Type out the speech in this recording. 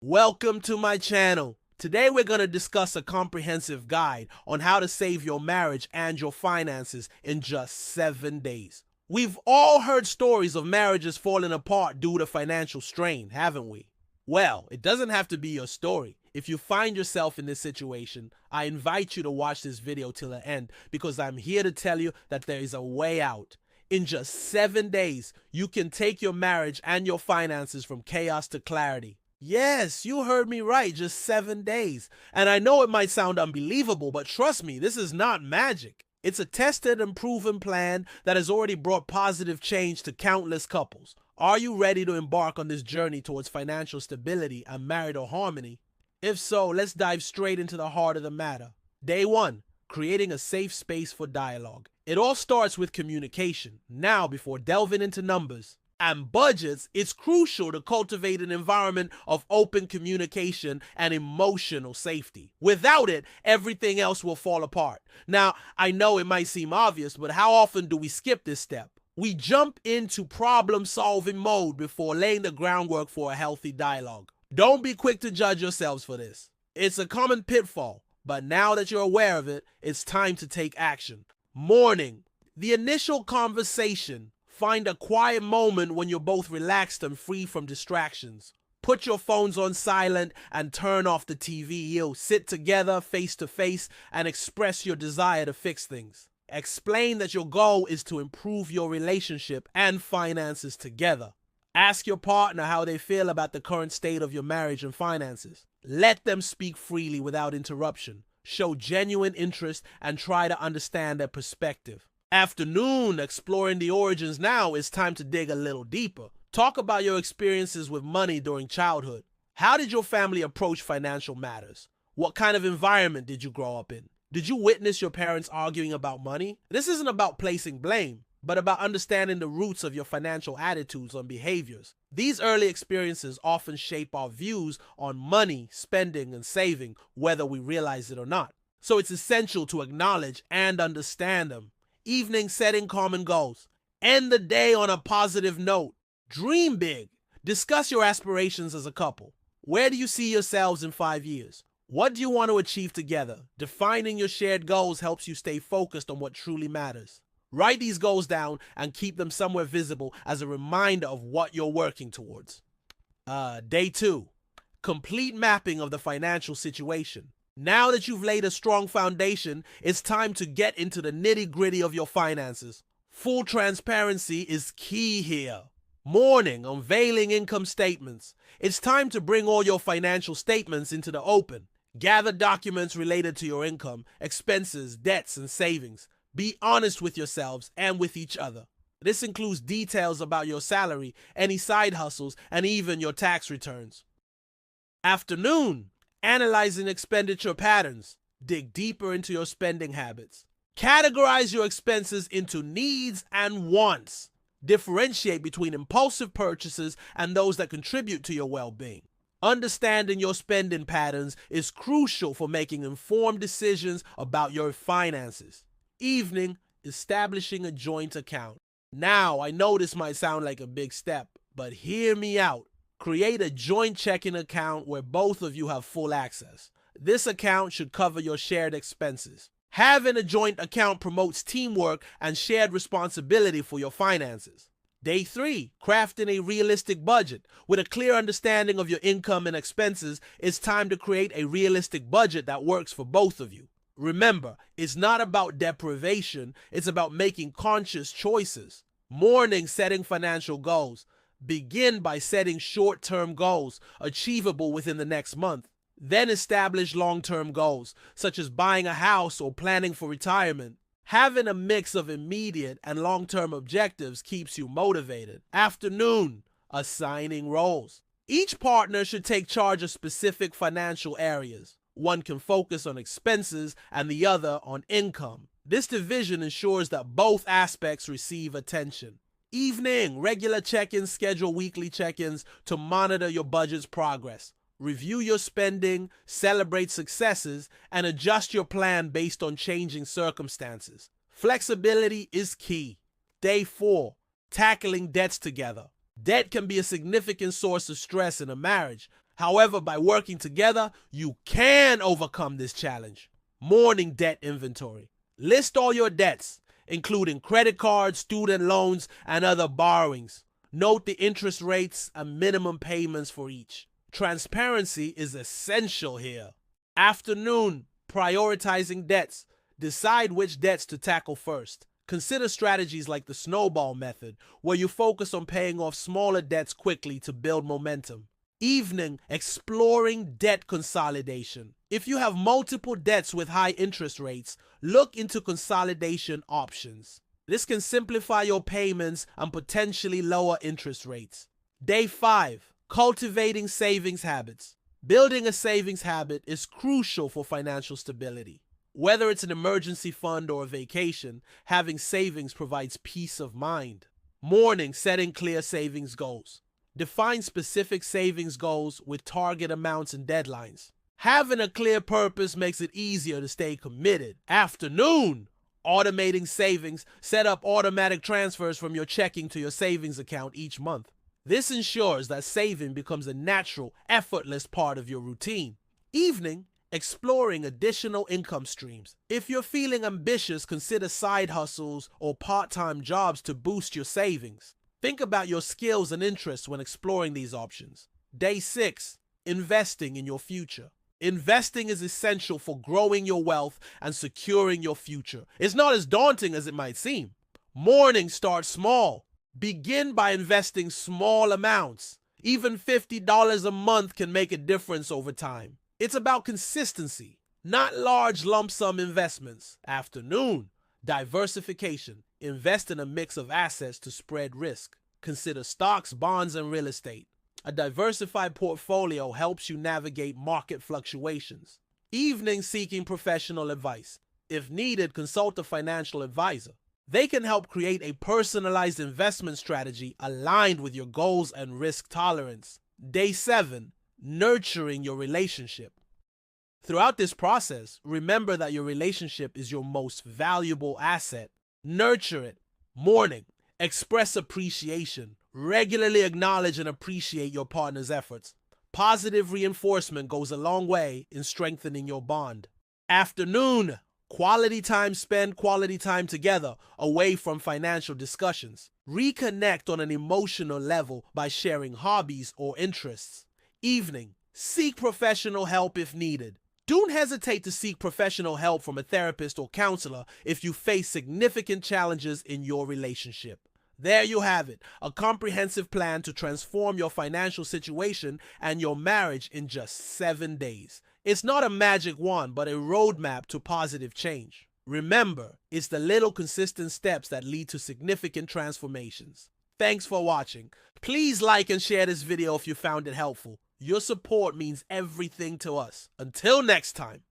Welcome to my channel. Today we're going to discuss a comprehensive guide on how to save your marriage and your finances in just 7 days. We've all heard stories of marriages falling apart due to financial strain, haven't we? Well, it doesn't have to be your story. If you find yourself in this situation, I invite you to watch this video till the end because I'm here to tell you that there is a way out. In just 7 days, you can take your marriage and your finances from chaos to clarity. Yes, you heard me right, just 7 days. And I know it might sound unbelievable, but trust me, this is not magic. It's a tested and proven plan that has already brought positive change to countless couples. Are you ready to embark on this journey towards financial stability and marital harmony? If so, let's dive straight into the heart of the matter. Day 1. Creating a safe space for dialogue. It all starts with communication. Now, before delving into numbers and budgets, it's crucial to cultivate an environment of open communication and emotional safety. Without it, everything else will fall apart. Now, I know it might seem obvious, but how often do we skip this step? We jump into problem-solving mode before laying the groundwork for a healthy dialogue. Don't be quick to judge yourselves for this. It's a common pitfall, but now that you're aware of it, it's time to take action. Morning. The initial conversation. Find a quiet moment when you're both relaxed and free from distractions. Put your phones on silent and turn off the TV. You'll sit together face to face and express your desire to fix things. Explain that your goal is to improve your relationship and finances together. Ask your partner how they feel about the current state of your marriage and finances. Let them speak freely without interruption. Show genuine interest and try to understand their perspective. Afternoon. Exploring the origins. Now it's time to dig a little deeper. Talk about your experiences with money during childhood. How did your family approach financial matters? What kind of environment did you grow up in? Did you witness your parents arguing about money? This isn't about placing blame, but about understanding the roots of your financial attitudes and behaviors. These early experiences often shape our views on money, spending, and saving, whether we realize it or not. So it's essential to acknowledge and understand them. Evening. Setting common goals. End the day on a positive note. Dream big. Discuss your aspirations as a couple. Where do you see yourselves in 5 years? What do you want to achieve together? Defining your shared goals helps you stay focused on what truly matters. Write these goals down and keep them somewhere visible as a reminder of what you're working towards. Day 2. Complete mapping of the financial situation. Now that you've laid a strong foundation, it's time to get into the nitty-gritty of your finances. Full transparency is key here. Morning. Unveiling income statements. It's time to bring all your financial statements into the open. Gather documents related to your income, expenses, debts, and savings. Be honest with yourselves and with each other. This includes details about your salary, any side hustles, and even your tax returns. Afternoon. Analyzing expenditure patterns. Dig deeper into your spending habits. Categorize your expenses into needs and wants. Differentiate between impulsive purchases and those that contribute to your well-being. Understanding your spending patterns is crucial for making informed decisions about your finances. Evening. Establishing a joint account. Now, I know this might sound like a big step, but hear me out. Create a joint checking account where both of you have full access. This account should cover your shared expenses. Having a joint account promotes teamwork and shared responsibility for your finances. Day 3. Crafting a realistic budget. With a clear understanding of your income and expenses, it's time to create a realistic budget that works for both of you. Remember, it's not about deprivation, it's about making conscious choices. Morning. Setting financial goals. Begin by setting short-term goals achievable within the next month. Then establish long-term goals, such as buying a house or planning for retirement. Having a mix of immediate and long-term objectives keeps you motivated. Afternoon. Assigning roles. Each partner should take charge of specific financial areas. One can focus on expenses and the other on income. This division ensures that both aspects receive attention. Evening. Regular check-ins. Schedule weekly check-ins to monitor your budget's progress. Review your spending, celebrate successes, and adjust your plan based on changing circumstances. Flexibility is key. Day 4. Tackling debts together. Debt can be a significant source of stress in a marriage. However, by working together, you can overcome this challenge. Morning debt inventory. List all your debts, including credit cards, student loans, and other borrowings. Note the interest rates and minimum payments for each. Transparency is essential here. Afternoon, prioritizing debts. Decide which debts to tackle first. Consider strategies like the snowball method, where you focus on paying off smaller debts quickly to build momentum. Evening, exploring debt consolidation. If you have multiple debts with high interest rates, look into consolidation options. This can simplify your payments and potentially lower interest rates. Day 5, cultivating savings habits. Building a savings habit is crucial for financial stability. Whether it's an emergency fund or a vacation, having savings provides peace of mind. Morning, setting clear savings goals. Define specific savings goals with target amounts and deadlines. Having a clear purpose makes it easier to stay committed. Afternoon, automating savings. Set up automatic transfers from your checking to your savings account each month. This ensures that saving becomes a natural, effortless part of your routine. Evening, exploring additional income streams. If you're feeling ambitious, consider side hustles or part-time jobs to boost your savings. Think about your skills and interests when exploring these options. Day 6, investing in your future. Investing is essential for growing your wealth and securing your future. It's not as daunting as it might seem. Morning, start small. Begin by investing small amounts. Even $50 a month can make a difference over time. It's about consistency, not large lump sum investments. Afternoon, diversification. Invest in a mix of assets to spread risk. Consider stocks, bonds, and real estate. A diversified portfolio helps you navigate market fluctuations. Evening, seeking professional advice. If needed, consult a financial advisor. They can help create a personalized investment strategy aligned with your goals and risk tolerance. Day 7, nurturing your relationship. Throughout this process, remember that your relationship is your most valuable asset. Nurture it. Morning, express appreciation. Regularly acknowledge and appreciate your partner's efforts. Positive reinforcement goes a long way in strengthening your bond. Afternoon, quality time. Spend quality time together away from financial discussions. Reconnect on an emotional level by sharing hobbies or interests. Evening, seek professional help if needed. Don't hesitate to seek professional help from a therapist or counselor if you face significant challenges in your relationship. There you have it, a comprehensive plan to transform your financial situation and your marriage in just 7 days. It's not a magic wand, but a roadmap to positive change. Remember, it's the little consistent steps that lead to significant transformations. Thanks for watching. Please like and share this video if you found it helpful. Your support means everything to us. Until next time.